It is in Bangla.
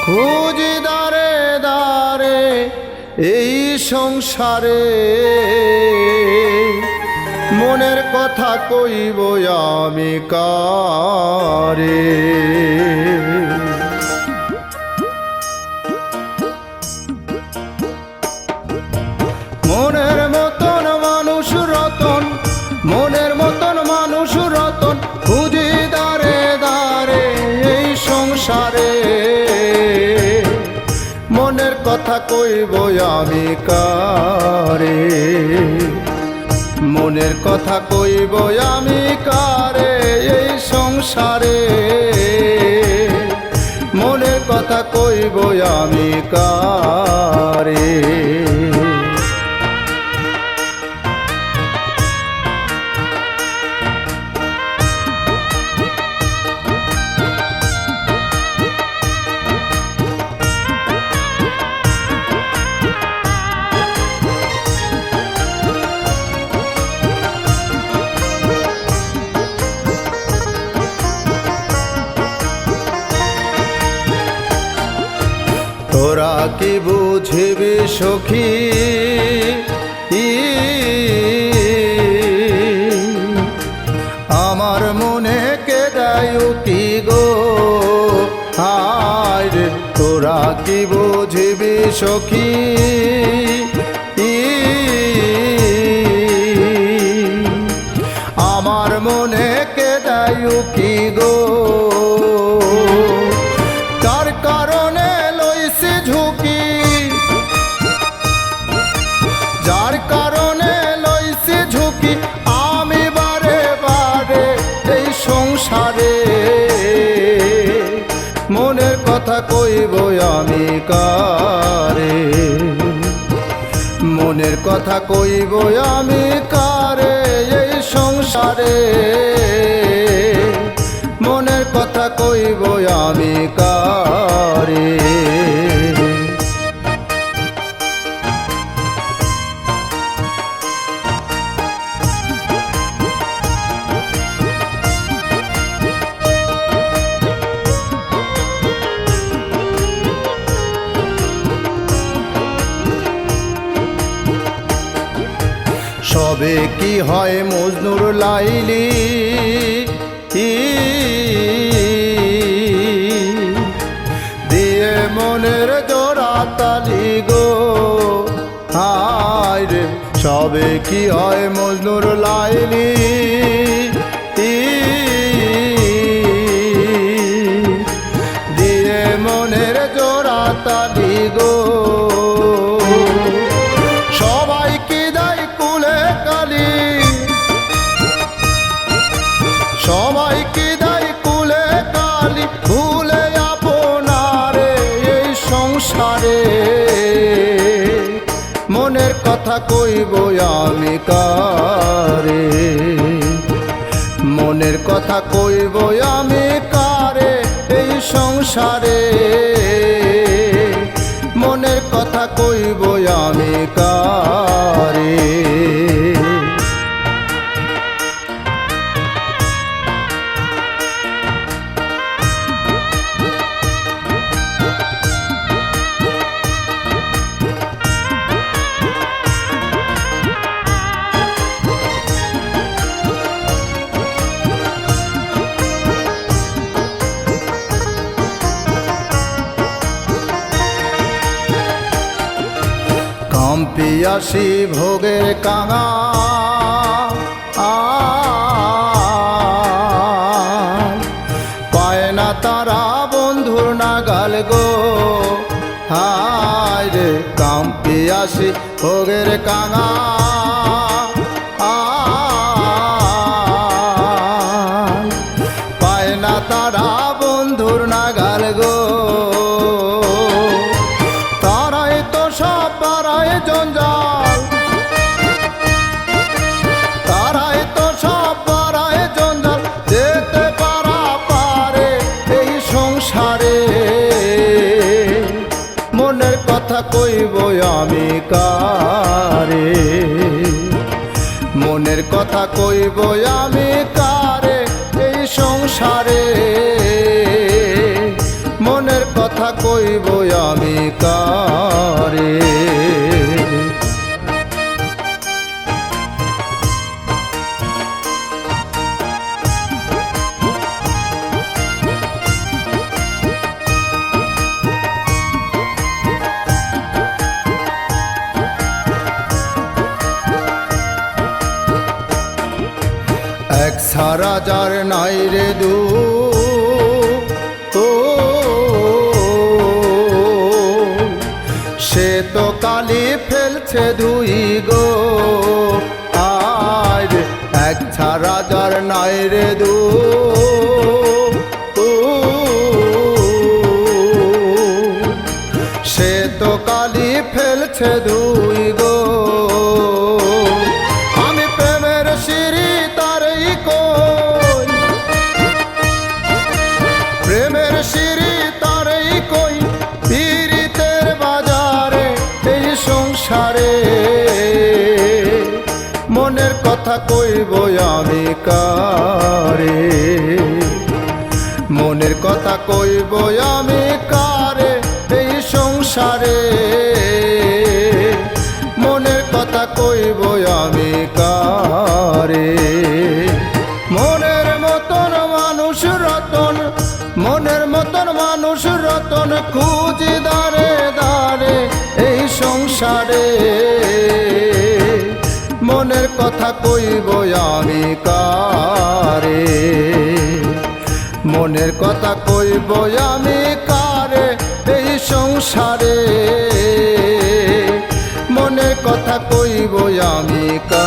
খুঁজি দারে দারে এই সংসারে, মনের কথা কইব আমি কারে। মনের মতন মানুষ রতন, মনের মতন মানুষ রতন, খুঁজি দারে দারে এই সংসারে, মনের কথা কইব আমি কারে। মনের কথা কইব আমি কারে এই সংসারে, মনের কথা কইব আমি কারে। তোরা কি বুঝিবি সখী আমার মনে কে দেয় কি গো, হায় রে তোরা কি বুঝিবি সখী আমার মনে কে দেয় কি গো। তার কারণে লইছি ঝুঁকি, যার কারণে লইছি ঝুঁকি আমি বারে বারে এই সংসারে, মনের কথা কইব আমি কারে। মনের কথা কইব আমি কারে এই সংসারে, মনের কথা কইব আমি কারে। সবে কি হয় মজনুর লাইলি দিয়ে মনের জোড়া তালি গো, হায় রে সবে কি হয় মজনুর লাইলি দিয়ে মনের জোড়া তালি গো। সবাই কি দেয় কুলে কালি, সবাই কি দেয় কুলে কালি, ভুলে আপনারে এই সংসারে, মনের কথা কইব আমি কারে। মনের কথা কইব আমি কারে এই সংসারে, মনের কথা কইব আমি কারে। পিয়াসী ভোগের কাঙা পায় না তারা বন্ধুর নাগাল গো, হায় রে কাম পিয়াসী ভোগের কাঙা পায় না তারা বন্ধুর নাগাল গো। তারাই তো সব বাড়ায় জঞ্জাল, তারাই তো সব বাড়ায় জঞ্জাল, যেতে পারা পারে এই সংসারে, মনের কথা কইব আমি কারে। মনের কথা কইব আমি কারে এই সংসারে, মনের কথা কইব ছাড়া যার নাই রে দু ও সে তো কালি ফেলছে ধুই গো আজ এক ছাড়া যার নাই রে দু সে তো কালি ফেলছে ধুই গো আমি প্রেমের সিঁড়ি তারই কই প্রেমের সিঁড়ি তারই কই পীড়িতের বাজারে এই সংসারে মনের কথা কইব আমি কারে মনের কথা কইব আমি কারে এই সংসারে মনের কথা কইব আমি কারে মনের মতন মানুষ রতন মনের মতন মানুষ রতন খুঁজি দারে দারে এই সংসারে মনের কথা কইব আমি কারে মনের কথা কইব আমি কারে এই সংসারে মনের কথা কইব আমি কারে